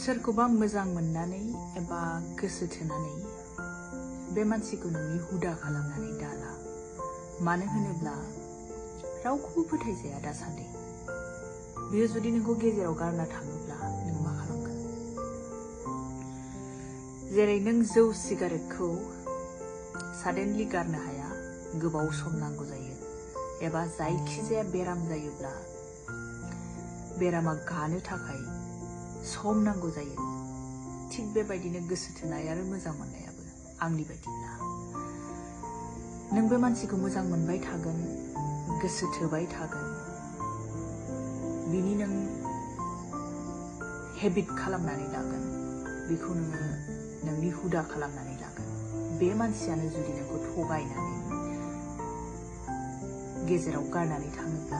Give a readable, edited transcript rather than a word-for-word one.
सोरखौबा मोजां मोननानै एबा गोसो थोनानै बे मानसिखौ नोंनि हुदा खालामनानै दाला। मानो होनोब्ला रावखौबो फोथायजाया दासान्दि। बियो जुदि नोंखौ गेजेराव गारना थाङोब्ला नों मा खालामगोन? जेरै नों जौ सिगारेटखौ साडेनलि गारनो हाया, गोबाव सम नांगौ जायो। एबा जायखिजाया बेराम जायोब्ला बेरामा गानो थाखाय सम नांगौ जायो। थिग बेबायदिनो गोसो थोनाय आरो मोजां मोननायाबो आंनि बायदिब्ला। नों बे मानसिखौ मोजां मोनबाय थागोन, गोसो थोबाय थागोन, बिनि नों हेबिट खालामनानै लागोन, बेखौ नोङो नोंनि हुदा खालामनानै लागोन। बे मानसियानो जुदि नोंखौ थगायनानै गेजेराव गारनानै थाङोब्ला